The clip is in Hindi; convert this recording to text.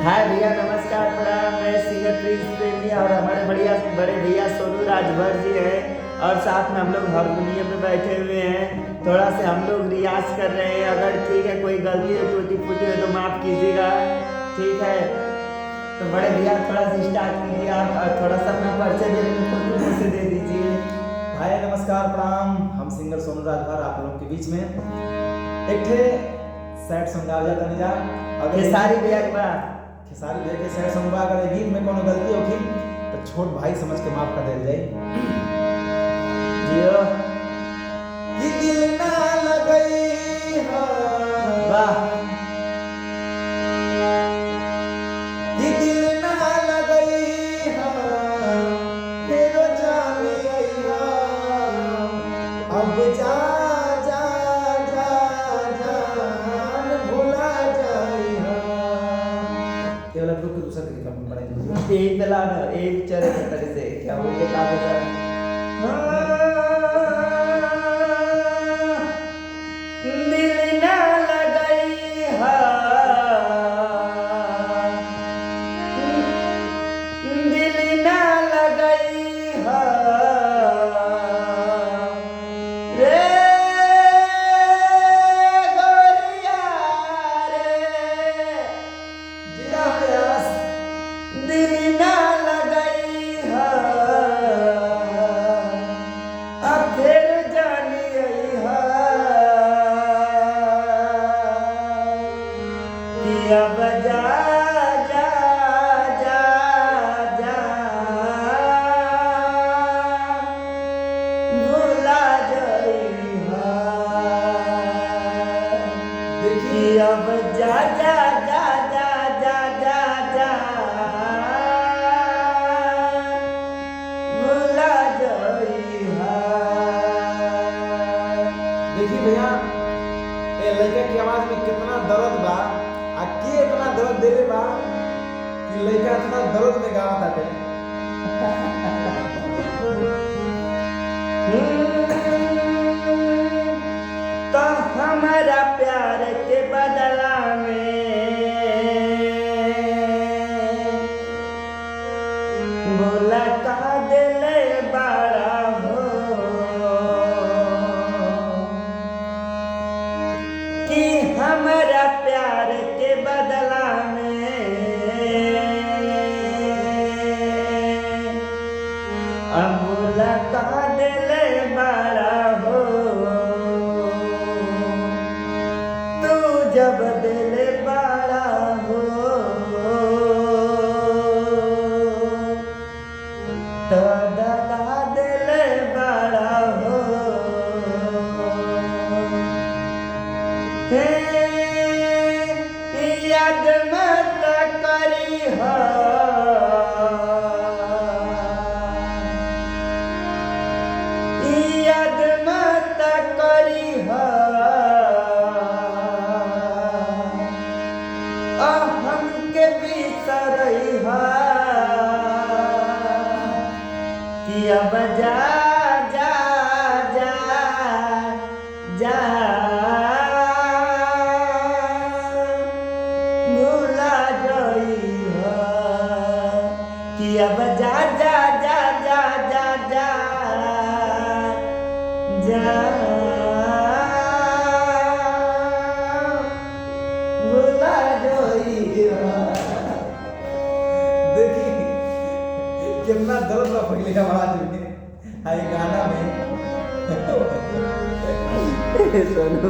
हाय भैया, नमस्कार, प्रणाम। मैं सिंगर प्रिंस प्रेमी और हमारे बढ़िया बड़े भैया सोनू राजभर जी हैं और साथ में हम लोग हारमोनियम पे बैठे हुए हैं। थोड़ा से हम लोग रियाज कर रहे हैं। अगर ठीक है, कोई गलती है टूटी फूटी है तो माफ़ कीजिएगा, ठीक है। तो बड़े भैया थोड़ा सा स्टार्ट कीजिए आप और थोड़ा सा अपना परिचय देने से दे दीजिए। हाय नमस्कार प्रणाम। हम सिंगर सोनू राजभर आप लोगों के बीच में एक ठे सैड सॉन्ग गा जाता नहीं जा। अगर खेसारी भैया के बाद खेसारी भैया के सैड सॉन्ग बा, अगर ये गीत में कोनो गलती होगी तो छोट भाई समझ के माफ कर देल जाए। जियो कि दिल ना लगई हा, वाह, कि दिल ना लगई हा, फेरो जाने आई हा, अब जा जा जा जान भुला जाई हा। ये वाला ग्रुप के दूसरा तरीका में पढ़ाई यही पिला ना, यही चले तरह से क्या बोलते कागज दिल ना लगई हा, दिल ना लगई हा रे गोरिया रे, जिया प्रयास दिल ना लगई हा, अब फिर जानी आई हा कि अब जा जा जा जा भुला जाई हा कि अब जा जा जा जा जा जा जा भुला जाई हा। देखिए भैया, ये लड़का की आवाज में कितना दर्द बा, आ के इतना दर्द देले बा कि लड़का इतना दर्द में गावत बाटे। तो हमारा प्यार के बदला में बोला का दिले बड़ा हो कि हमारा प्यार के बदला में अब बोला का दिले बड़ा हो तू जब दिल बड़ा हो तो दगा दिल बड़ा हो हे याद मत करी हो याद मत करी हो हमके बिसरई हा कि अब जा जा जा जा भुला जाई हा कि अब जा जा जा जा जा जा जा भुला जाई हा। देखिए कितना दर्द बा पहले आवाज में, आ ये गाना में सोनू